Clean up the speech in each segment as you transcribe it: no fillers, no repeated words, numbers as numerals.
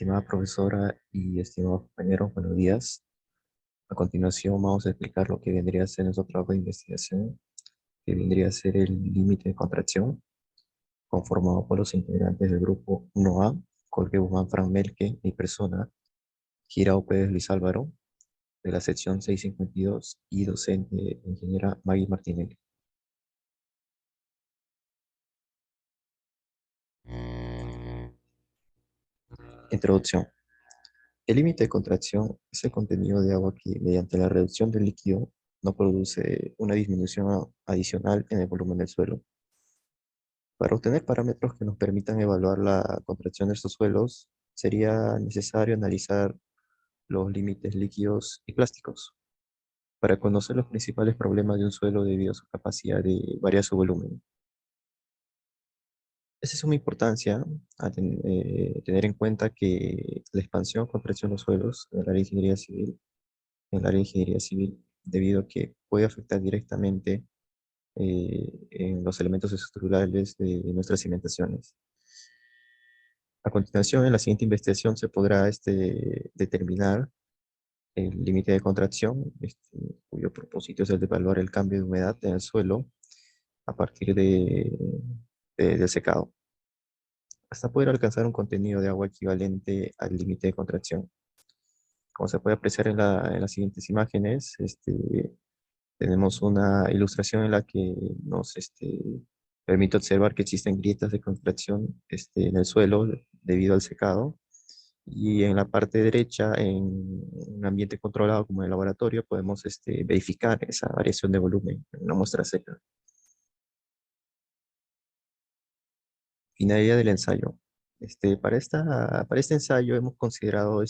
Estimada profesora y estimados compañeros, buenos días. A continuación vamos a explicar lo que vendría a ser nuestro trabajo de investigación, que vendría a ser el límite de contracción, conformado por los integrantes del grupo 1A, Jorge Guzmán Fran Melque, mi persona, Girao Pérez Luis Álvaro, de la sección 652 y docente ingeniera Maggie Martinelli. Introducción. El límite de contracción es el contenido de agua que, mediante la reducción del líquido, no produce una disminución adicional en el volumen del suelo. Para obtener parámetros que nos permitan evaluar la contracción de estos suelos, sería necesario analizar los límites líquidos y plásticos para conocer los principales problemas de un suelo debido a su capacidad de variar su volumen. Es de suma importancia tener en cuenta que la expansión o contracción de los suelos en el área de ingeniería civil, debido a que puede afectar directamente en los elementos estructurales de nuestras cimentaciones. A continuación, en la siguiente investigación se podrá determinar el límite de contracción, cuyo propósito es el de evaluar el cambio de humedad en el suelo a partir del secado, hasta poder alcanzar un contenido de agua equivalente al límite de contracción. Como se puede apreciar en las siguientes imágenes, tenemos una ilustración en la que nos permite observar que existen grietas de contracción en el suelo debido al secado. Y en la parte derecha, en un ambiente controlado como en el laboratorio, podemos verificar esa variación de volumen en una muestra seca. Finalidad del ensayo. Para este ensayo hemos considerado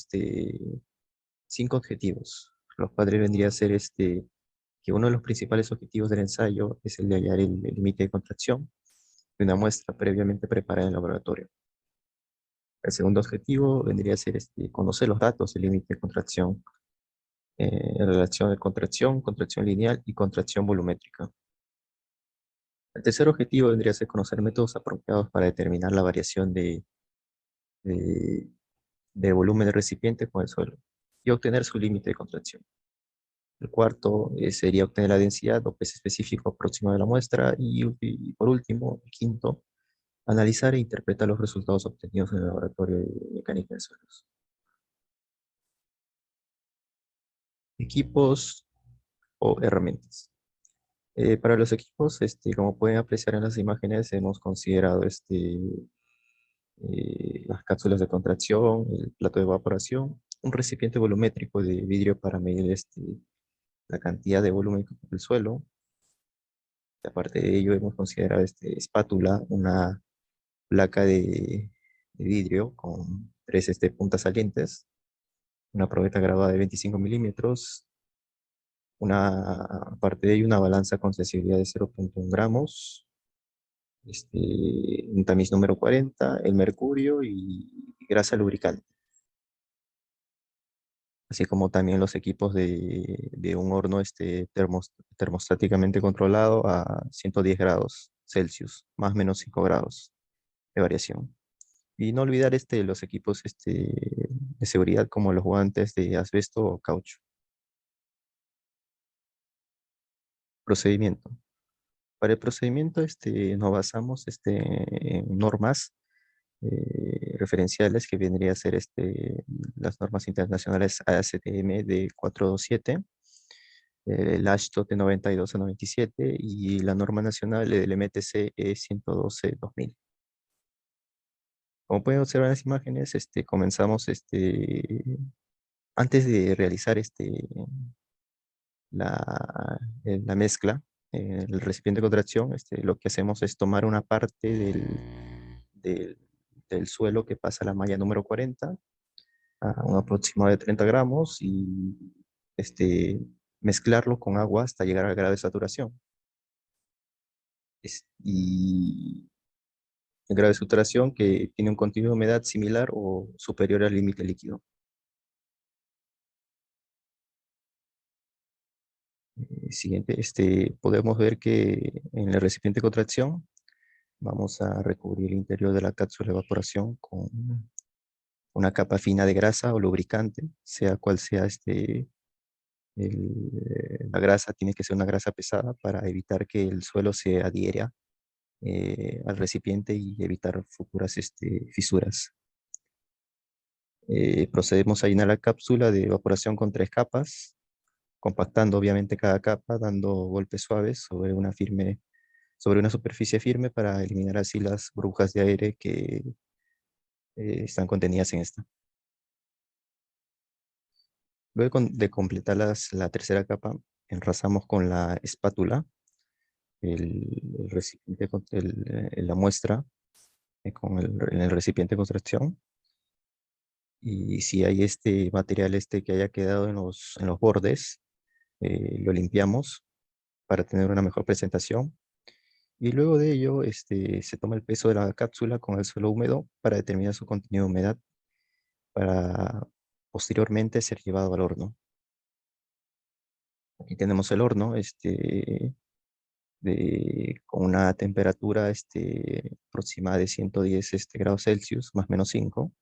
5 objetivos, los cuales vendría a ser que uno de los principales objetivos del ensayo es el de hallar el límite de contracción de una muestra previamente preparada en el laboratorio. El segundo objetivo vendría a ser conocer los datos del límite de contracción en relación a contracción, contracción lineal y contracción volumétrica. El tercer objetivo vendría a ser conocer métodos apropiados para determinar la variación de, de volumen del recipiente con el suelo y obtener su límite de contracción. El cuarto sería obtener la densidad o peso específico próximo de la muestra y por último, el quinto, analizar e interpretar los resultados obtenidos en el laboratorio de mecánica de suelos. Equipos o herramientas. Para los equipos, como pueden apreciar en las imágenes, hemos considerado las cápsulas de contracción, el plato de evaporación, un recipiente volumétrico de vidrio para medir la cantidad de volumen que ocupa el suelo. Aparte de ello, hemos considerado espátula, una placa de vidrio con tres puntas salientes, una probeta graduada de 25 milímetros, aparte de ello, una balanza con sensibilidad de 0,1 gramos, un tamiz número 40, el mercurio y grasa lubricante, así como también los equipos de un horno termostáticamente controlado a 110 grados Celsius, más o menos 5 grados de variación. Y no olvidar los equipos de seguridad como los guantes de asbesto o caucho. Procedimiento. Para el procedimiento nos basamos en normas referenciales que vendría a ser las normas internacionales ASTM de 427, el ASHTO de 92 a 97 y la norma nacional del MTC 112-2000. Como pueden observar en las imágenes, comenzamos antes de realizar la mezcla, el recipiente de contracción, lo que hacemos es tomar una parte del, del suelo que pasa a la malla número 40, a un aproximado de 30 gramos, y mezclarlo con agua hasta llegar al grado de saturación. Y el grado de saturación que tiene un contenido de humedad similar o superior al límite líquido. Siguiente, podemos ver que en el recipiente de contracción vamos a recubrir el interior de la cápsula de evaporación una capa fina de grasa o lubricante, sea cual sea la grasa, tiene que ser una grasa pesada para evitar que el suelo se adhiera al recipiente y evitar futuras fisuras. Procedemos a llenar la cápsula de evaporación con 3 capas, compactando obviamente cada capa, dando golpes suaves sobre una superficie firme para eliminar así las burbujas de aire que están contenidas en esta. Luego de completar la tercera capa, enrasamos con la espátula el recipiente, la muestra en el recipiente de construcción. Y si hay este material que haya quedado en los bordes, lo limpiamos para tener una mejor presentación. Y luego de ello, se toma el peso de la cápsula con el suelo húmedo para determinar su contenido de humedad para posteriormente ser llevado al horno. Aquí tenemos el horno, con una temperatura aproximada de 110 grados Celsius, más o menos 5.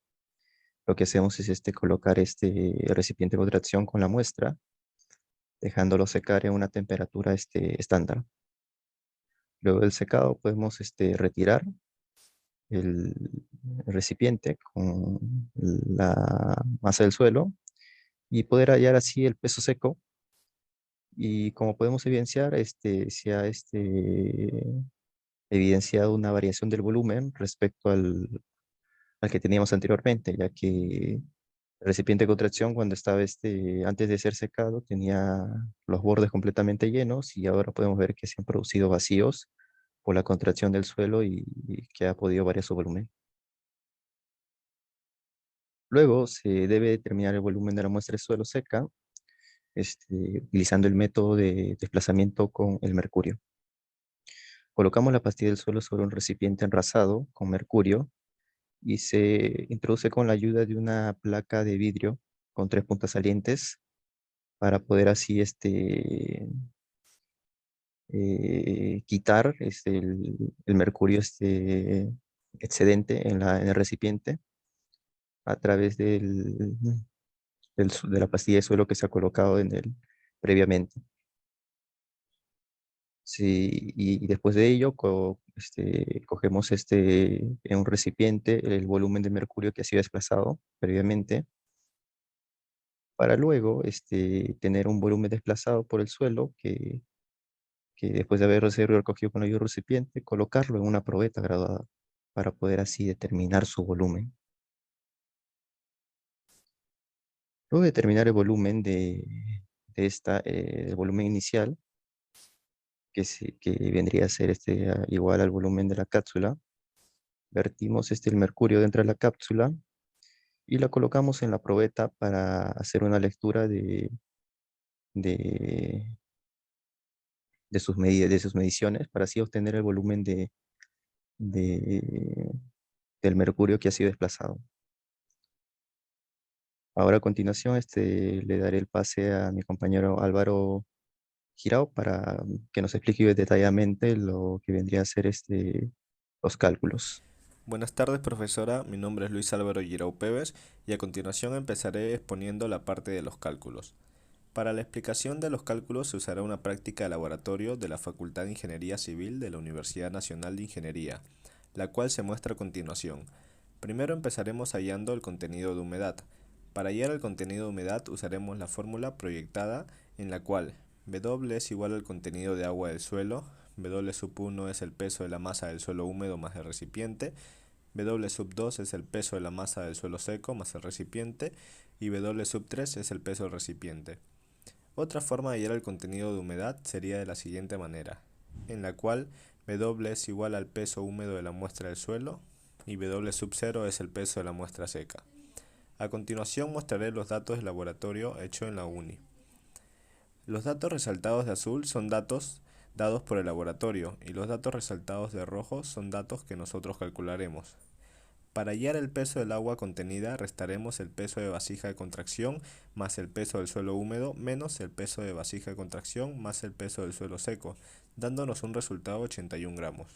Lo que hacemos es colocar este recipiente de contracción con la muestra, dejándolo secar en una temperatura estándar. Luego del secado podemos retirar el recipiente con la masa del suelo y poder hallar así el peso seco. Y como podemos evidenciar, se ha evidenciado una variación del volumen respecto al que teníamos anteriormente, ya que el recipiente de contracción cuando estaba antes de ser secado tenía los bordes completamente llenos y ahora podemos ver que se han producido vacíos por la contracción del suelo y que ha podido variar su volumen. Luego se debe determinar el volumen de la muestra de suelo seca utilizando el método de desplazamiento con el mercurio. Colocamos la pastilla del suelo sobre un recipiente enrasado con mercurio y se introduce con la ayuda de una placa de vidrio con 3 puntas salientes para poder así quitar el mercurio excedente en el recipiente a través de la pastilla de suelo que se ha colocado en él previamente. Sí, y después de ello cogemos en un recipiente el volumen de mercurio que ha sido desplazado previamente para luego tener un volumen desplazado por el suelo que después de haber sido recogido con el recipiente, colocarlo en una probeta graduada para poder así determinar su volumen. Luego de determinar el volumen el volumen inicial, que vendría a ser igual al volumen de la cápsula, vertimos el mercurio dentro de la cápsula y la colocamos en la probeta para hacer una lectura de, de sus mediciones, para así obtener el volumen de- del mercurio que ha sido desplazado. Ahora a continuación le daré el pase a mi compañero Álvaro Girao para que nos explique detalladamente lo que vendría a ser los cálculos. Buenas tardes, profesora. Mi nombre es Luis Álvaro Girau Pérez y a continuación empezaré exponiendo la parte de los cálculos. Para la explicación de los cálculos se usará una práctica de laboratorio de la Facultad de Ingeniería Civil de la Universidad Nacional de Ingeniería, la cual se muestra a continuación. Primero empezaremos hallando el contenido de humedad. Para hallar el contenido de humedad usaremos la fórmula proyectada en la cual W es igual al contenido de agua del suelo, W sub 1 es el peso de la masa del suelo húmedo más el recipiente, W sub 2 es el peso de la masa del suelo seco más el recipiente y W sub 3 es el peso del recipiente. Otra forma de hallar el contenido de humedad sería de la siguiente manera, en la cual W es igual al peso húmedo de la muestra del suelo y W sub 0 es el peso de la muestra seca. A continuación mostraré los datos del laboratorio hecho en la UNI. Los datos resaltados de azul son datos dados por el laboratorio y los datos resaltados de rojo son datos que nosotros calcularemos. Para hallar el peso del agua contenida, restaremos el peso de vasija de contracción más el peso del suelo húmedo menos el peso de vasija de contracción más el peso del suelo seco, dándonos un resultado de 81 gramos.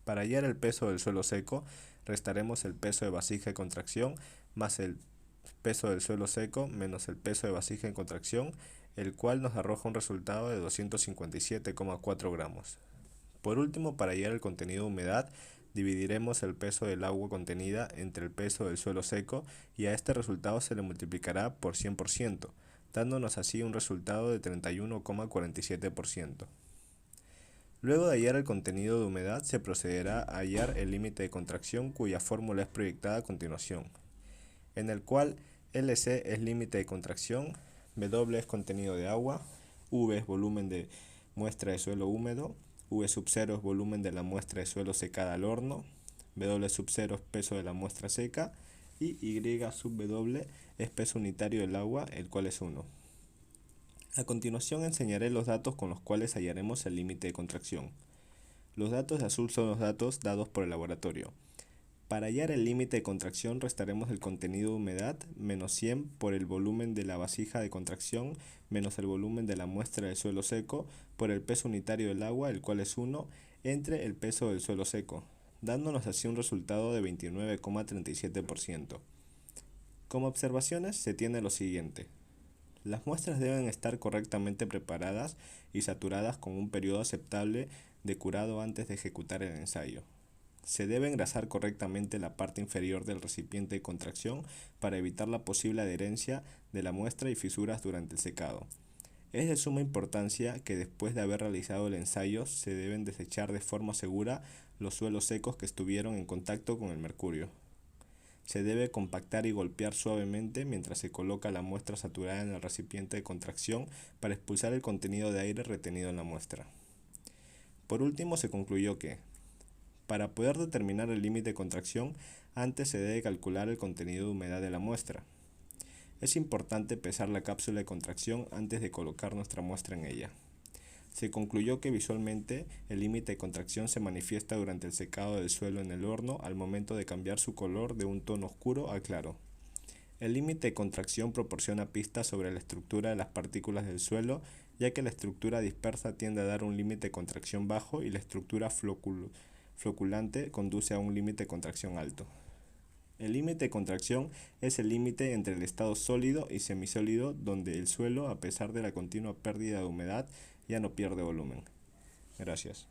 Para hallar el peso del suelo seco, restaremos el peso de vasija de contracción más el peso del suelo seco menos el peso de vasija en contracción, el cual nos arroja un resultado de 257,4 gramos. Por último, para hallar el contenido de humedad, dividiremos el peso del agua contenida entre el peso del suelo seco y a este resultado se le multiplicará por 100%, dándonos así un resultado de 31,47%. Luego de hallar el contenido de humedad, se procederá a hallar el límite de contracción cuya fórmula es proyectada a continuación, en el cual LC es límite de contracción, W es contenido de agua, V es volumen de muestra de suelo húmedo, V sub 0 es volumen de la muestra de suelo secada al horno, W sub 0 es peso de la muestra seca y Y sub W es peso unitario del agua, el cual es 1. A continuación enseñaré los datos con los cuales hallaremos el límite de contracción. Los datos de azul son los datos dados por el laboratorio. Para hallar el límite de contracción restaremos el contenido de humedad menos 100 por el volumen de la vasija de contracción menos el volumen de la muestra de suelo seco por el peso unitario del agua, el cual es 1, entre el peso del suelo seco, dándonos así un resultado de 29,37%. Como observaciones se tiene lo siguiente. Las muestras deben estar correctamente preparadas y saturadas con un periodo aceptable de curado antes de ejecutar el ensayo. Se debe engrasar correctamente la parte inferior del recipiente de contracción para evitar la posible adherencia de la muestra y fisuras durante el secado. Es de suma importancia que después de haber realizado el ensayo se deben desechar de forma segura los suelos secos que estuvieron en contacto con el mercurio. Se debe compactar y golpear suavemente mientras se coloca la muestra saturada en el recipiente de contracción para expulsar el contenido de aire retenido en la muestra. Por último, se concluyó que, para poder determinar el límite de contracción, antes se debe calcular el contenido de humedad de la muestra. Es importante pesar la cápsula de contracción antes de colocar nuestra muestra en ella. Se concluyó que visualmente el límite de contracción se manifiesta durante el secado del suelo en el horno al momento de cambiar su color de un tono oscuro a claro. El límite de contracción proporciona pistas sobre la estructura de las partículas del suelo, ya que la estructura dispersa tiende a dar un límite de contracción bajo y la estructura floculante conduce a un límite de contracción alto. El límite de contracción es el límite entre el estado sólido y semisólido donde el suelo, a pesar de la continua pérdida de humedad, ya no pierde volumen. Gracias.